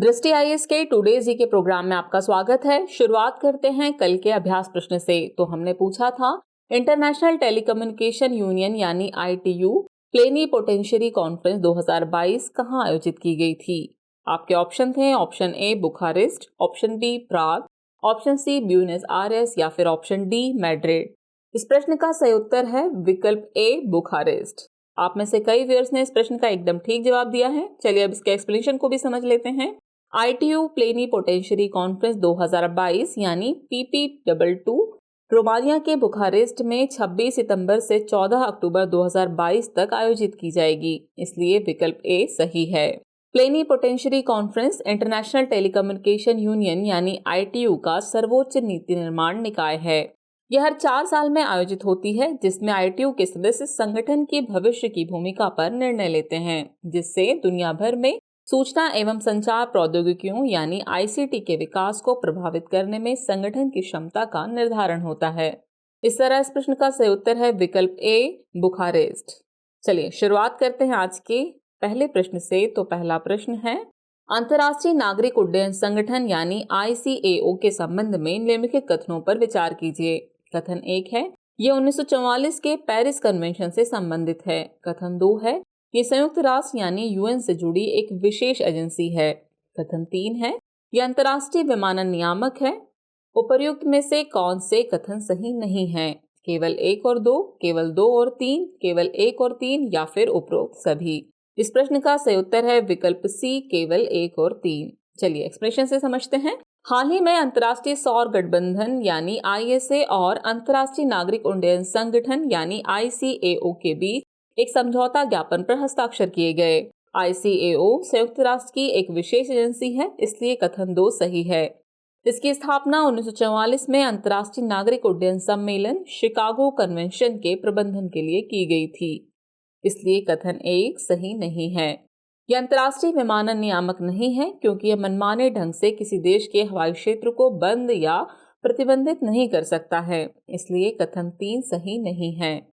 दृष्टि आईएएस के टुडे जी के प्रोग्राम में आपका स्वागत है। शुरुआत करते हैं कल के अभ्यास प्रश्न से। तो हमने पूछा था इंटरनेशनल टेलीकम्युनिकेशन यूनियन यानी आईटीयू प्लेनीपोटेंशियरी कॉन्फ्रेंस 2022 कहां आयोजित की गई थी। आपके ऑप्शन थे option A Bucharest, option B Prague, option C Buenos Aires या फिर ऑप्शन डी मैड्रिड। इस प्रश्न का सही उत्तर है विकल्प ए बुखारेस्ट। आप में से कई व्यूअर्स ने इस प्रश्न का एकदम ठीक जवाब दिया है। चलिए अब इसके एक्सप्लेनेशन को भी समझ लेते हैं। आईटीयू प्लेनीपोटेंशियरी कॉन्फ्रेंस 2022 यानी PP22 रोमानिया के बुखारेस्ट में 26 सितंबर से 14 अक्टूबर 2022 तक आयोजित की जाएगी, इसलिए विकल्प ए सही है। प्लेनीपोटेंशियरी कॉन्फ्रेंस इंटरनेशनल टेलीकम्युनिकेशन यूनियन यानी आईटीयू का सर्वोच्च नीति निर्माण निकाय है। यह हर 4 साल में आयोजित होती है, जिसमें आईटीयू के सदस्य संगठन के भविष्य की भूमिका पर निर्णय लेते हैं, जिससे दुनिया भर में सूचना एवं संचार प्रौद्योगिकियों यानी आईसीटी के विकास को प्रभावित करने में संगठन की क्षमता का निर्धारण होता है। इस तरह इस प्रश्न का सही उत्तर है विकल्प ए बुखारेस्ट। चलिए शुरुआत करते हैं आज के पहले प्रश्न से। तो पहला प्रश्न है अंतर्राष्ट्रीय नागरिक उड्डयन संगठन यानी ICAO के संबंध में निम्नलिखित कथनों पर विचार कीजिए। कथन 1 है यह 1944 के पेरिस कन्वेंशन से संबंधित है। कथन 2 है ये संयुक्त राष्ट्र यानी यूएन से जुड़ी एक विशेष एजेंसी है। कथन 3 है यह अंतर्राष्ट्रीय विमानन नियामक है। उपर्युक्त में से कौन से कथन सही नहीं है? केवल 1 और 2, केवल 2 और 3, केवल 1 और 3 या फिर उपरोक्त सभी। इस प्रश्न का सही उत्तर है विकल्प सी केवल 1 और 3। चलिए एक्सप्रेशन से समझते हैं। हाल ही में अंतर्राष्ट्रीय सौर गठबंधन यानी ISA और अंतर्राष्ट्रीय नागरिक उड्डयन संगठन यानी ICAO के बीच एक समझौता ज्ञापन पर हस्ताक्षर किए गए। ICAO संयुक्त राष्ट्र की एक विशेष एजेंसी है, इसलिए कथन 2 सही है। इसकी स्थापना 1944 में अंतर्राष्ट्रीय नागरिक उड्डयन सम्मेलन शिकागो कन्वेंशन के प्रबंधन के लिए की गई थी, इसलिए कथन 1 सही नहीं है। यह अंतर्राष्ट्रीय विमानन नियामक नहीं है, क्योंकि यह मनमाने ढंग से किसी देश के हवाई क्षेत्र को बंद या प्रतिबंधित नहीं कर सकता है, इसलिए कथन 3 सही नहीं है।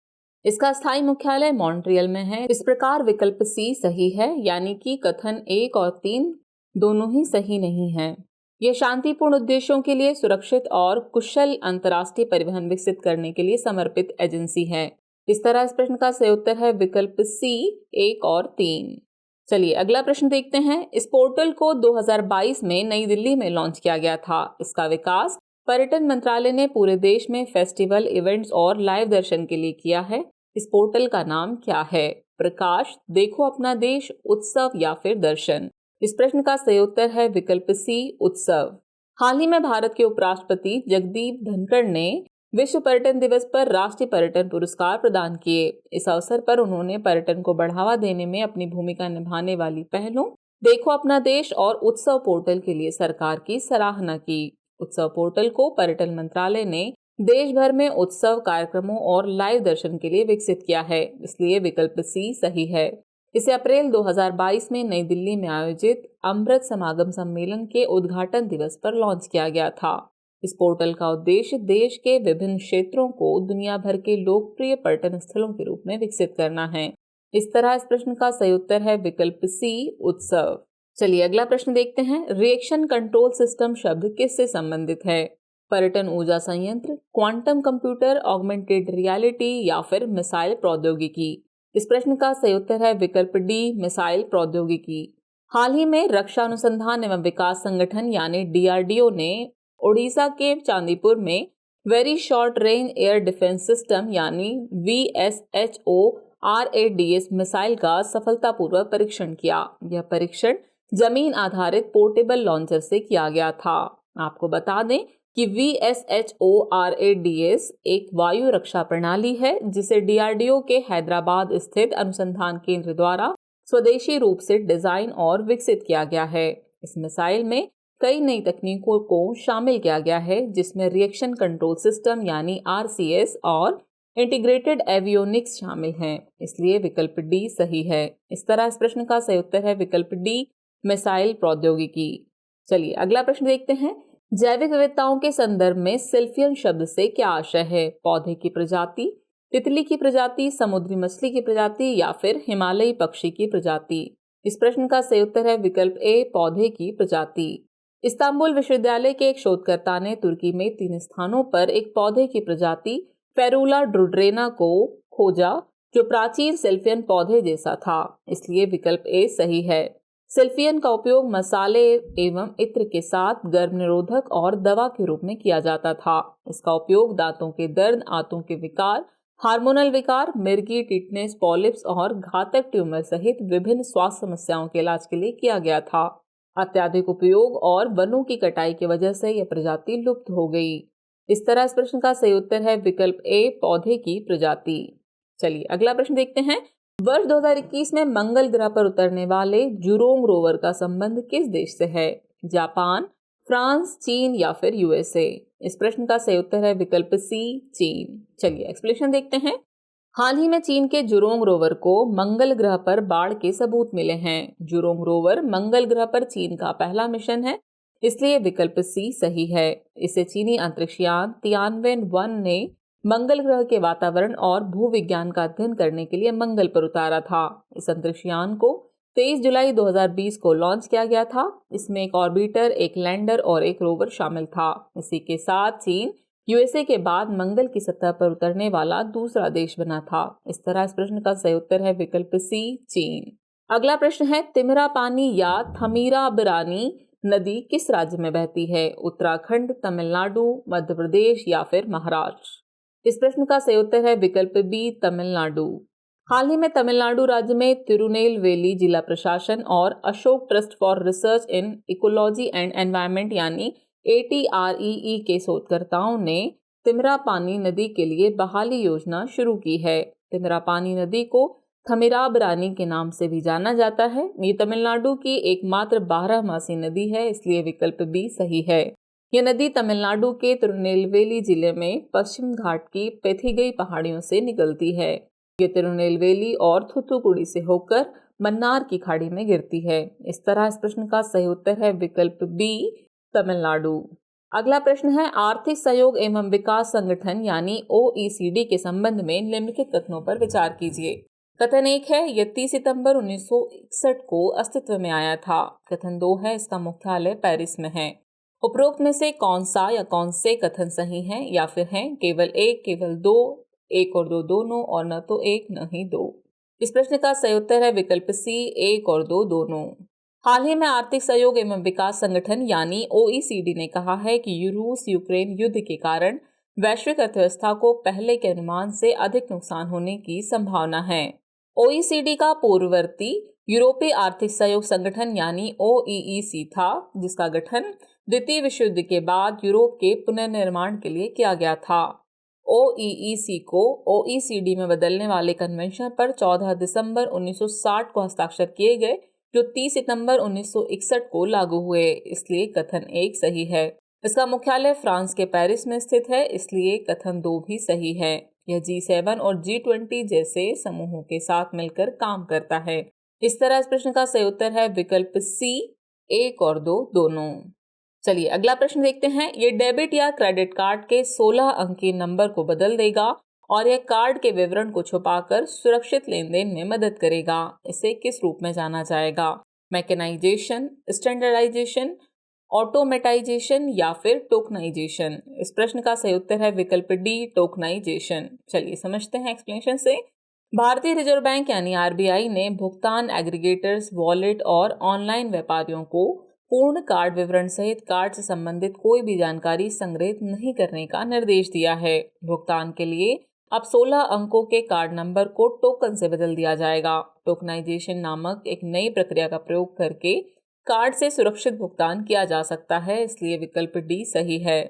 इसका स्थायी मुख्यालय मॉन्ट्रियल में है। इस प्रकार विकल्प सी सही है, यानी कि कथन 1 और 3 दोनों ही सही नहीं है। यह शांतिपूर्ण उद्देश्यों के लिए सुरक्षित और कुशल अंतर्राष्ट्रीय परिवहन विकसित करने के लिए समर्पित एजेंसी है। इस तरह इस प्रश्न का सही उत्तर है विकल्प सी 1 और 3। चलिए अगला प्रश्न देखते हैं। इस पोर्टल को 2022 में नई दिल्ली में लॉन्च किया गया था। इसका विकास पर्यटन मंत्रालय ने पूरे देश में फेस्टिवल, इवेंट्स और लाइव दर्शन के लिए किया है। इस पोर्टल का नाम क्या है? प्रकाश, देखो अपना देश, उत्सव या फिर दर्शन। इस प्रश्न का सही उत्तर है विकल्प सी उत्सव। हाल ही में भारत के उपराष्ट्रपति जगदीप धनखड़ ने विश्व पर्यटन दिवस पर राष्ट्रीय पर्यटन पुरस्कार प्रदान किए। इस अवसर पर उन्होंने पर्यटन को बढ़ावा देने में अपनी भूमिका निभाने वाली पहलों, देखो अपना देश और उत्सव पोर्टल के लिए सरकार की सराहना की। उत्सव पोर्टल को पर्यटन मंत्रालय ने देश भर में उत्सव कार्यक्रमों और लाइव दर्शन के लिए विकसित किया है, इसलिए विकल्प सी सही है। इसे अप्रैल 2022 में नई दिल्ली में आयोजित अमृत समागम सम्मेलन के उद्घाटन दिवस पर लॉन्च किया गया था। इस पोर्टल का उद्देश्य देश के विभिन्न क्षेत्रों को दुनिया भर के लोकप्रिय पर्यटन स्थलों के रूप में विकसित करना है। इस तरह इस प्रश्न का सही उत्तर है विकल्प सी उत्सव। चलिए अगला प्रश्न देखते हैं। रिएक्शन कंट्रोल सिस्टम शब्द किससे संबंधित है? पर्यटन ऊर्जा संयंत्र, क्वांटम कंप्यूटर, ऑगमेंटेड रियलिटी या फिर मिसाइल प्रौद्योगिकी। इस प्रश्न का सही उत्तर है विकल्प डी मिसाइल प्रौद्योगिकी। हाल ही में रक्षा अनुसंधान एवं विकास संगठन यानी DRDO ने ओडिशा के चांदीपुर में very short range air defence system यानी VSHORADS मिसाइल का सफलतापूर्वक परीक्षण किया। यह परीक्षण जमीन आधारित पोर्टेबल लॉन्चर से किया गया था। आपको बता दें कि VSHORADS एक वायु रक्षा प्रणाली है, जिसे DRDO के हैदराबाद स्थित अनुसंधान केंद्र द्वारा स्वदेशी रूप से डिजाइन और विकसित किया गया है। इस मिसाइल में कई नई तकनीकों को शामिल किया गया है, जिसमें रिएक्शन कंट्रोल सिस्टम यानी RCS और इंटीग्रेटेड एवियोनिक्स शामिल हैं, इसलिए विकल्प डी सही है। इस तरह इस प्रश्न का सही उत्तर है विकल्प डी मिसाइल प्रौद्योगिकी। चलिए अगला प्रश्न देखते हैं। जैविक विविधताओं के संदर्भ में सिल्फियन शब्द से क्या आशय है? पौधे की प्रजाति, तितली की प्रजाति, समुद्री मछली की प्रजाति या फिर हिमालयी पक्षी की प्रजाति। इस प्रश्न का सही उत्तर है विकल्प ए, पौधे की प्रजाति। इस्तांबुल विश्वविद्यालय के एक शोधकर्ता ने तुर्की में 3 स्थानों पर एक पौधे की प्रजाति फेरुला ड्रुड्रेना को खोजा जो प्राचीन सिल्फियन पौधे जैसा था, इसलिए विकल्प ए सही है। सिल्फियन का उपयोग मसाले एवं इत्र के साथ गर्भ निरोधक और दवा के रूप में किया जाता था। इसका उपयोग दांतों के दर्द, आंतों के विकार, हार्मोनल विकार, मिर्गी, टिटनेस, पॉलिप्स और घातक ट्यूमर सहित विभिन्न स्वास्थ्य समस्याओं के इलाज के लिए किया गया था। अत्यधिक उपयोग और वनों की कटाई की वजह से यह प्रजाति लुप्त हो गई। इस तरह इस प्रश्न का सही उत्तर है विकल्प ए, पौधे की प्रजाति। चलिए अगला प्रश्न देखते हैं। वर्ष 2021 में मंगल ग्रह पर उतरने वाले जुरोंग रोवर का संबंध किस देश से है? जापान, फ्रांस, चीन या फिर यूएसए? इस प्रश्न का सही उत्तर है विकल्प सी, चीन। चलिए एक्सप्लेनेशन देखते हैं। हाल ही में चीन के जुरोंग रोवर को मंगल ग्रह पर बाढ़ के सबूत मिले हैं। जुरोंग रोवर मंगल ग्रह पर चीन का पहला मिशन है, इसलिए विकल्प सी सही है। इसे चीनी अंतरिक्ष यान तियानवेन-1 ने मंगल ग्रह के वातावरण और भूविज्ञान का अध्ययन करने के लिए मंगल पर उतारा था। इस अंतरिक्ष यान को 23 जुलाई 2020 को लॉन्च किया गया था। इसमें एक ऑर्बिटर, एक लैंडर और एक रोवर शामिल था। इसी के साथ चीन यूएसए के बाद मंगल की सतह पर उतरने वाला दूसरा देश बना था। इस तरह इस प्रश्न का सही उत्तर है विकल्प सी, चीन। अगला प्रश्न है, तिमिरापानी या थमीराबरानी नदी किस राज्य में बहती है? उत्तराखंड, तमिलनाडु, मध्य प्रदेश या फिर महाराष्ट्र? इस प्रश्न का सही उत्तर है विकल्प बी, तमिलनाडु। हाल ही में तमिलनाडु राज्य में तिरुनेलवेली जिला प्रशासन और Ashok trust for research in ecology and environment यानी ATREE के शोधकर्ताओं ने तिमिरापानी नदी के लिए बहाली योजना शुरू की है। तिमिरापानी नदी को थमिराबरानी के नाम से भी जाना जाता है। ये तमिलनाडु की एकमात्र 12 मासी नदी है, इसलिए विकल्प बी सही है। यह नदी तमिलनाडु के तिरुनेलवेली जिले में पश्चिम घाट की पेथिगई पहाड़ियों से निकलती है। ये तिरुनेलवेली और थूथुकुडी से होकर मन्नार की खाड़ी में गिरती है। इस तरह इस प्रश्न का सही उत्तर है विकल्प बी, तमिलनाडु। अगला प्रश्न है, आर्थिक सहयोग एवं विकास संगठन यानी OECD के संबंध में निम्नलिखित कथनों पर विचार कीजिए। कथन 1 है, यह 30 सितंबर 1961 को अस्तित्व में आया था। कथन 2 है, इसका मुख्यालय पेरिस में है। उपरोक्त में से कौन सा या कौन से कथन सही हैं या फिर हैं केवल 1, केवल 2, 1 और 2 दोनों और न तो 1 न ही 2? इस प्रश्न का सही उत्तर है विकल्प सी, 1 और 2 दोनों। हाल ही में आर्थिक सहयोग एवं विकास संगठन यानी OECD ने कहा है कि रूस यूक्रेन युद्ध के कारण वैश्विक अर्थव्यवस्था को पहले के अनुमान से अधिक नुकसान होने की संभावना है। OECD का पूर्ववर्ती यूरोपीय आर्थिक सहयोग संगठन यानी OEEC था, जिसका गठन द्वितीय विश्व युद्ध के बाद यूरोप के पुनर्निर्माण के लिए किया गया था। OEEC को OECD में बदलने वाले कन्वेंशन पर 14 दिसंबर 1960 को हस्ताक्षर किए गए, जो 30 सितंबर 1961 को लागू हुए, इसलिए कथन 1 सही है। इसका मुख्यालय फ्रांस के पेरिस में स्थित है, इसलिए कथन 2 भी सही है। यह G7 और G20 जैसे समूहों के साथ मिलकर काम करता है। इस तरह इस प्रश्न का सही उत्तर है विकल्प सी, 1 और 2 दोनों। चलिए अगला प्रश्न देखते हैं। ये डेबिट या क्रेडिट कार्ड के 16 अंकीय नंबर को बदल देगा और यह कार्ड के विवरण को छुपाकर सुरक्षित लेन देन में मदद करेगा। इसे किस रूप में जाना जाएगा? मैकेनाइजेशन, स्टैंडर्डाइजेशन, ऑटोमेटाइजेशन या फिर टोकनाइजेशन? इस प्रश्न का सही उत्तर है विकल्प डी, टोकनाइजेशन। चलिए समझते हैं एक्सप्लेनेशन से। भारतीय रिजर्व बैंक यानी RBI ने भुगतान एग्रीगेटर्स, वॉलेट और ऑनलाइन व्यापारियों को पूर्ण कार्ड विवरण सहित कार्ड से संबंधित कोई भी जानकारी संग्रहित नहीं करने का निर्देश दिया है। भुगतान के लिए अब 16 अंकों के कार्ड नंबर को टोकन से बदल दिया जाएगा। टोकनाइजेशन नामक एक नई प्रक्रिया का प्रयोग करके कार्ड से सुरक्षित भुगतान किया जा सकता है, इसलिए विकल्प डी सही है।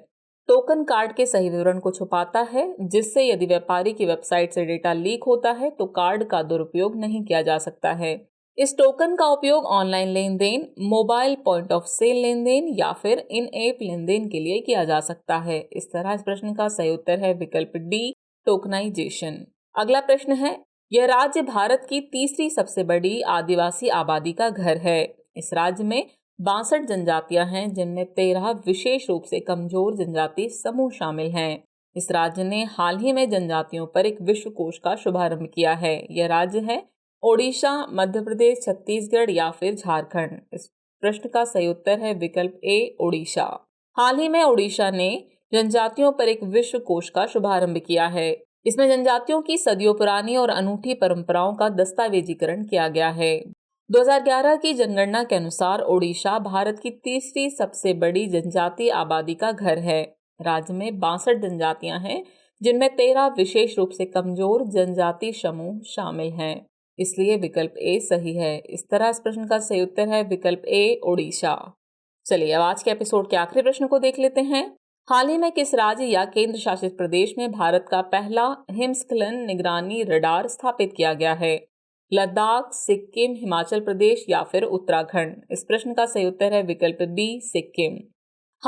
टोकन कार्ड के सही विवरण को छुपाता है, जिससे यदि व्यापारी की वेबसाइट से डेटा लीक होता है तो कार्ड का दुरुपयोग नहीं किया जा सकता है। इस टोकन का उपयोग ऑनलाइन लेन देन, मोबाइल पॉइंट ऑफ सेल लेन देन या फिर इन ऐप लेन देन के लिए किया जा सकता है। इस तरह इस प्रश्न का सही उत्तर है विकल्प डी, टोकनाइजेशन। अगला प्रश्न है, यह राज्य भारत की तीसरी सबसे बड़ी आदिवासी आबादी का घर है। इस राज्य में 62 जनजातियां हैं, जिनमें 13 विशेष रूप से कमजोर जनजाति समूह शामिल हैं। इस राज्य ने हाल ही में जनजातियों पर एक विश्व कोश का शुभारंभ किया है। यह राज्य है ओडिशा, मध्य प्रदेश, छत्तीसगढ़ या फिर झारखंड? इस प्रश्न का सही उत्तर है विकल्प ए, ओडिशा। हाल ही में ओडिशा ने जनजातियों पर एक विश्व कोश का शुभारंभ किया है। इसमें जनजातियों की सदियों पुरानी और अनूठी परंपराओं का दस्तावेजीकरण किया गया है। 2011 की जनगणना के अनुसार ओडिशा भारत की तीसरी सबसे बड़ी जनजातीय आबादी का घर है। राज्य में 62 जनजातियां हैं, जिनमें 13 विशेष रूप से कमजोर जनजाति समूह शामिल हैं। इसलिए विकल्प ए सही है। इस तरह इस प्रश्न का सही उत्तर है विकल्प ए, ओडिशा। चलिए अब आज के एपिसोड के आखिरी प्रश्न को देख लेते हैं। हाल ही में किस राज्य या केंद्र शासित प्रदेश में भारत का पहला हिमस्खलन निगरानी रडार स्थापित किया गया है? लद्दाख, सिक्किम, हिमाचल प्रदेश या फिर उत्तराखंड? इस प्रश्न का सही उत्तर है विकल्प बी, सिक्किम।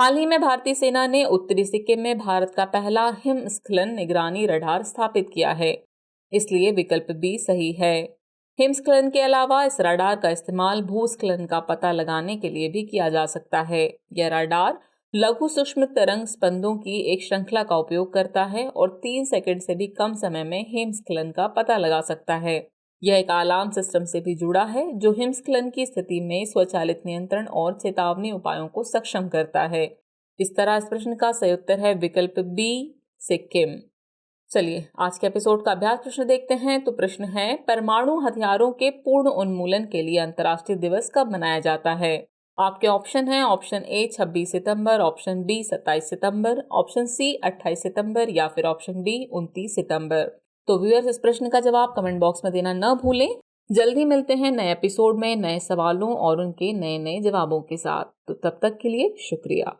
हाल ही में भारतीय सेना ने उत्तरी सिक्किम में भारत का पहला हिमस्खलन निगरानी रडार स्थापित किया है। इसलिए विकल्प बी सही है। हिमस्खलन के अलावा इस रडार का इस्तेमाल भूस्खलन का पता लगाने के लिए भी किया जा सकता है। यह रडार लघु सूक्ष्म तरंग स्पंदों की एक श्रृंखला का उपयोग करता है और 3 सेकंड से भी कम समय में हिमस्खलन का पता लगा सकता है। यह एक अलार्म सिस्टम से भी जुड़ा है, जो हिमस्खलन की स्थिति में स्वचालित नियंत्रण और चेतावनी उपायों को सक्षम करता है। इस तरह इस प्रश्न का सही उत्तर है विकल्प बी, सिक्किम। चलिए आज के एपिसोड का अभ्यास प्रश्न देखते हैं। तो प्रश्न है, परमाणु हथियारों के पूर्ण उन्मूलन के लिए अंतर्राष्ट्रीय दिवस कब मनाया जाता है? आपके ऑप्शन हैं, ऑप्शन ए 26 सितंबर, ऑप्शन बी 27 सितंबर, ऑप्शन सी 28 सितंबर या फिर ऑप्शन डी 29 सितंबर। तो व्यूअर्स, इस प्रश्न का जवाब कमेंट बॉक्स में देना न भूलें। जल्दी मिलते हैं नए एपिसोड में नए सवालों और उनके नए नए जवाबों के साथ। तो तब तक के लिए शुक्रिया।